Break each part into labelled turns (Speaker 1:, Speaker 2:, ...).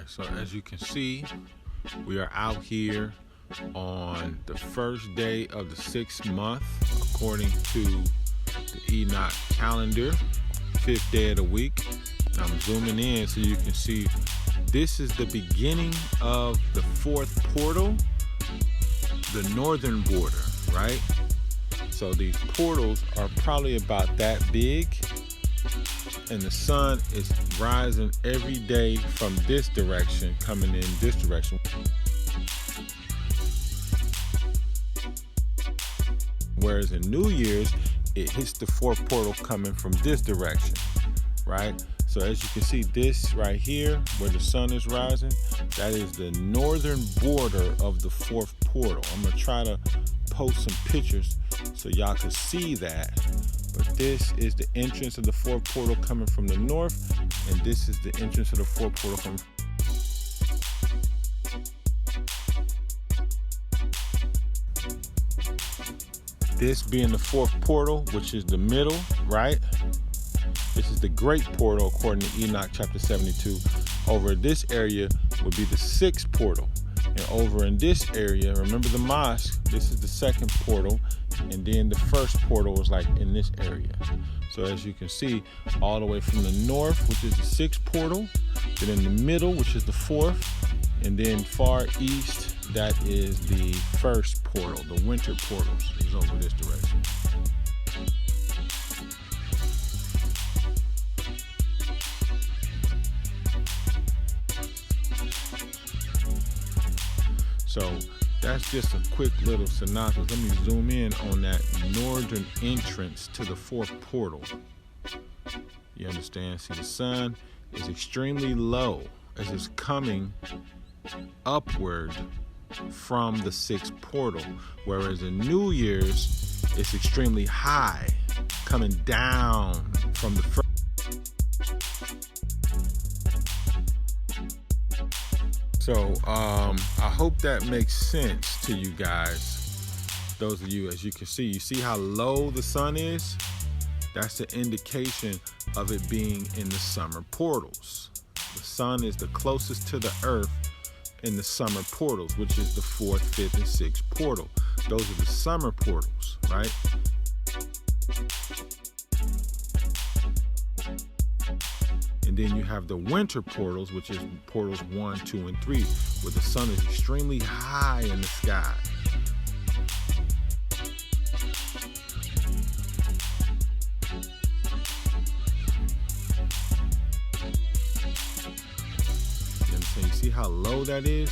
Speaker 1: So as you can see, we are out here on the first day of the 6th month, according to the Enoch calendar, 5th day of the week. I'm zooming in so you can see this is the beginning of the 4th portal, the northern border, right? So these portals are probably about that big, and the sun is rising every day from this direction, coming in this direction. Whereas in New Year's, it hits the 4th portal coming from this direction, right? So as you can see, this right here, where the sun is rising, that is the northern border of the 4th portal. I'm gonna try to post some pictures so y'all can see that. But this is the entrance of the 4th portal coming from the north, and this is the entrance of the 4th portal coming from this being the 4th portal, which is the middle, right? This is the great portal according to Enoch chapter 72. Over this area would be the 6th portal. And over in this area, remember the mosque, this is the 2nd portal, and then the 1st portal was like in this area. So as you can see, all the way from the north, which is the 6th portal, then in the middle, which is the 4th, and then far east, that is the 1st portal. The winter portals is over this direction. So that's just a quick little synopsis. Let me zoom in on that northern entrance to the 4th portal. You understand? See, the sun is extremely low as it's coming upward from the 6th portal, whereas in New Year's, it's extremely high, coming down from the first. So I hope that makes sense to you guys. Those of you, as you can see, you see how low the sun is? That's the indication of it being in the summer portals. The sun is the closest to the earth in the summer portals, which is the 4th, 5th, and 6th portal. Those are the summer portals, right? And then you have the winter portals, which is portals 1, 2, and 3, where the sun is extremely high in the sky. You see how low that is?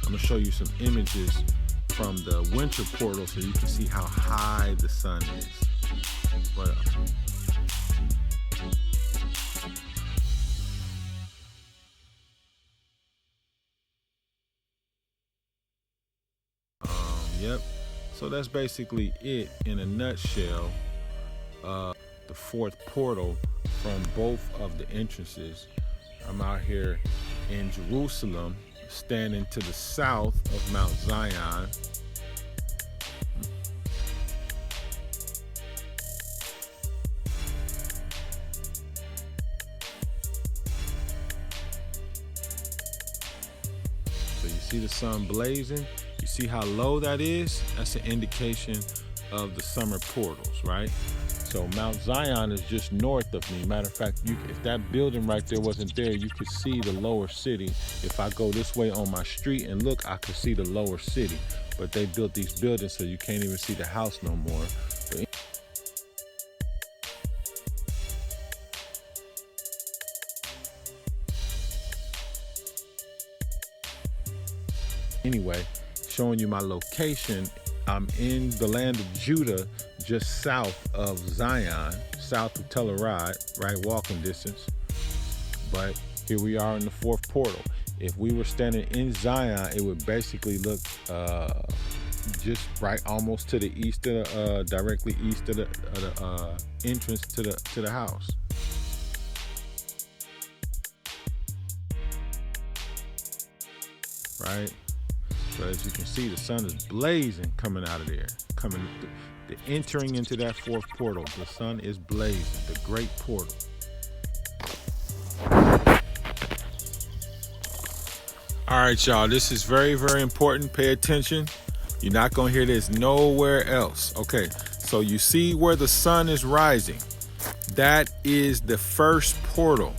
Speaker 1: I'm gonna show you some images from the winter portal so you can see how high the sun is. But yep. So that's basically it in a nutshell. The 4th portal from both of the entrances. I'm out here in Jerusalem, standing to the south of Mount Zion. So you see the sun blazing. You see how low that is? That's an indication of the summer portals, right? So Mount Zion is just north of me. Matter of fact, if that building right there wasn't there, you could see the lower city. If I go this way on my street and look, I could see the lower city. But they built these buildings so you can't even see the house no more. But anyway, showing you my location, I'm in the land of Judah, just south of Zion, south of Tel Arad, right, walking distance. But here we are in the 4th portal. If we were standing in Zion, it would basically look just right almost to the east of the, directly east of the entrance to the house. Right? So as you can see, the sun is blazing coming out of there, entering into that 4th portal. The sun is blazing, the great portal. All right, y'all, this is very, very important. Pay attention. You're not going to hear this nowhere else. Okay, so you see where the sun is rising. That is the first portal.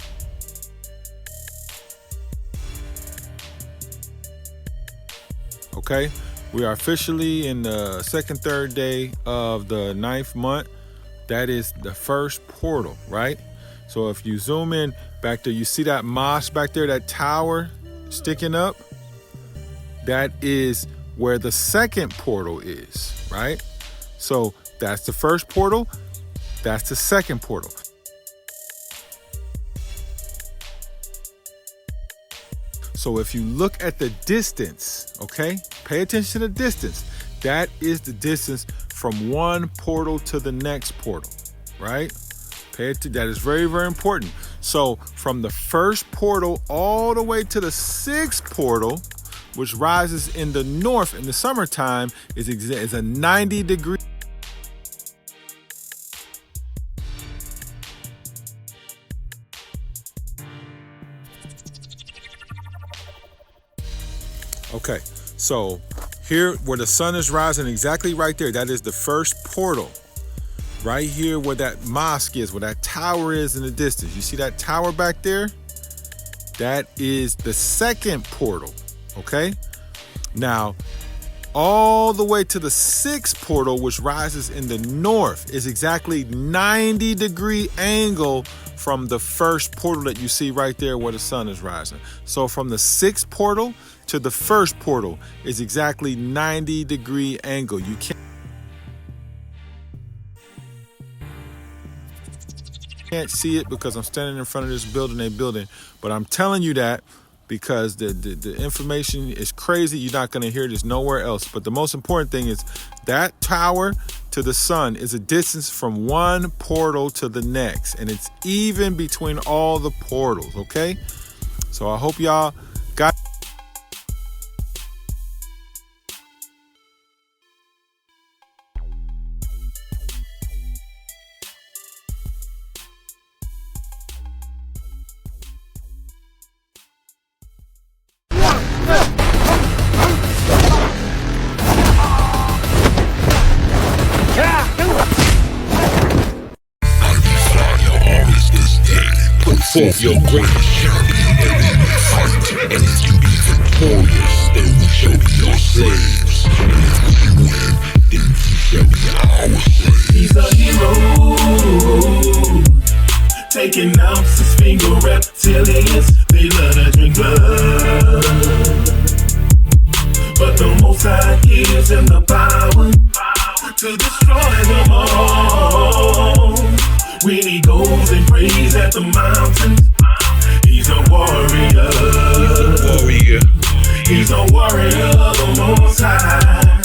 Speaker 1: Okay, we are officially in the second, third day of the 9th month. That is the first portal, right? So if you zoom in back there, you see that mosque back there, that tower sticking up? That is where the second portal is, right? So that's the first portal. That's the second portal. So if you look at the distance, okay, pay attention to the distance. That is the distance from one portal to the next portal, right? That is very, very important. So from the first portal all the way to the 6th portal, which rises in the north in the summertime, is a 90-degree. Okay, so here where the sun is rising, exactly right there, that is the first portal. Right here where that mosque is, where that tower is in the distance. You see that tower back there? That is the second portal, okay? Now, all the way to the 6th portal, which rises in the north, is exactly 90-degree angle from the first portal that you see right there where the sun is rising. So from the 6th portal to the first portal is exactly 90-degree angle. You can't see it because I'm standing in front of this building, but I'm telling you that because the information is crazy. You're not going to hear this nowhere else. But the most important thing is that tower to the sun is a distance from one portal to the next, and it's even between all the portals, okay? So I hope y'all got
Speaker 2: forth your greatest champion that we may fight, and if you be victorious, then we shall be your slaves, and if we win, then you shall be our slaves.
Speaker 3: He's a hero, taking out his finger reptilians, they love to drink blood, but the Most High gives him the power to destroy them all. When he goes and prays at the mountains, he's a warrior. He's a warrior of the Most High.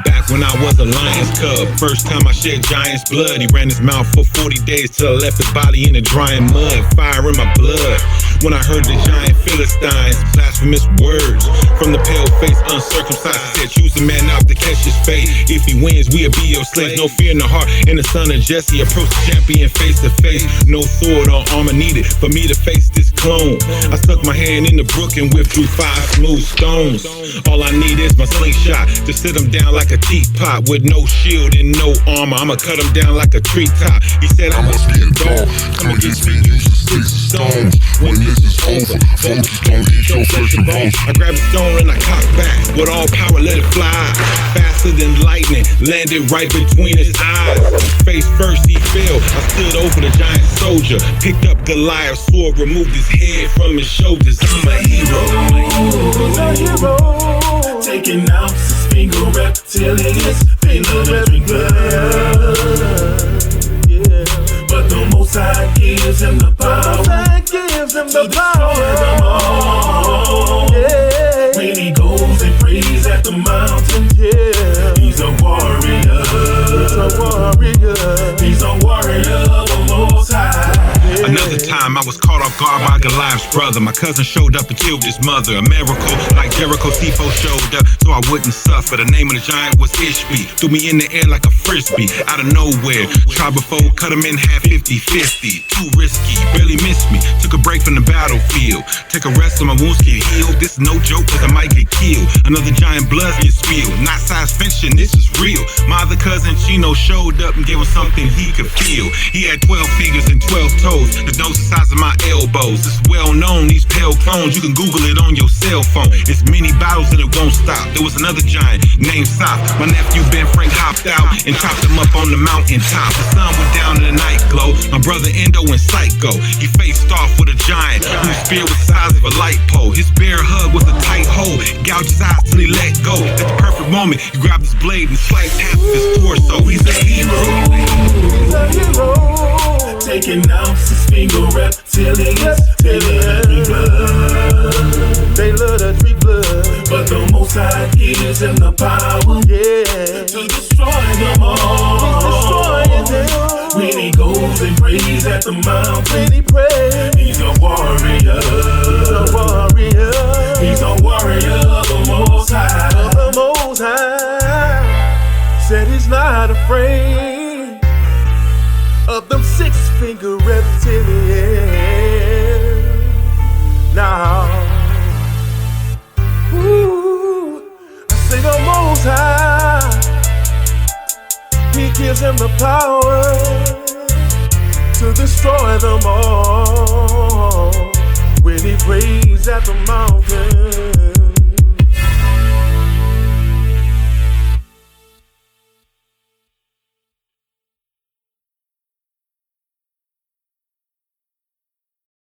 Speaker 4: Back when I was a lion's cub, first time I shed giant's blood. He ran his mouth for 40 days till I left his body in the drying mud. Fire in my blood when I heard the giant Philistines blasphemous words from the pale-faced uncircumcised. Said, choose a man out to catch his fate. If he wins, we'll be your slaves. No fear in the heart, and the son of Jesse approached the champion face to face. No sword or armor needed for me to face this clone. I stuck my hand in the brook and whipped through 5 smooth stones. All I need is my slingshot to sit him down like a teapot with no shield and no armor. I'ma cut him down like a treetop. He said I must be a dog. Come against me, use the sticks and stones. When this is over, folks don't eat your flesh and bones. I grabbed a stone and I cocked back with all power, let it fly. Faster than lightning, landed right between his eyes. Face first, he fell. I stood over the giant soldier, picked up Goliath's sword, removed his head from his shoulders. I'm a hero.
Speaker 3: He's a hero, taking out his finger reptilians, they love to drink blood, but the Most High gives him the power to destroy them all. When he goes and prays at the mountain, he's a warrior. He's a warrior of the Most High.
Speaker 4: Another Another time I was caught off guard by Goliath's brother. My cousin showed up and killed his mother. A miracle, like Jericho, Tifo showed up so I wouldn't suffer. The name of the giant was Ishbi. Threw me in the air like a frisbee, out of nowhere. Tried before, cut him in half 50-50. Too risky, barely missed me. Took a break from the battlefield. Take a rest so my wounds get healed. This is no joke cause I might get killed. Another giant blood gets spilled. Not science fiction, this is real. My other cousin Chino showed up and gave him something he could feel. He had 12 fingers and 12 toes. The nose the size of my elbows. It's well known, these pale clones. You can Google it on your cell phone. It's many battles and it won't stop. There was another giant named Sop. My nephew Ben Frank hopped out and chopped him up on the mountain top. The sun went down in the night glow. My brother Endo and Psycho. He faced off with a giant whose spear was the size of a light pole. His bear hug was a tight hole. Gouged his eyes till he let go. At the perfect moment, he grabbed his blade and sliced half of his torso. He's a hero.
Speaker 3: He's a hero. Taking out his finger reptilians. They love to drink blood.
Speaker 5: They love to drink blood.
Speaker 3: But the Most High gives him the power, to destroy them all.
Speaker 5: He's destroying them.
Speaker 3: When he goes and prays at the mountain,
Speaker 5: When he prays,
Speaker 3: he's a warrior.
Speaker 5: the warrior,
Speaker 3: He's a warrior of the Most High.
Speaker 5: the Most High, said he's not afraid of them 6-finger reptilians. Now, ooh, I say the Most High, he gives him the power to destroy them all when he prays at the mountain.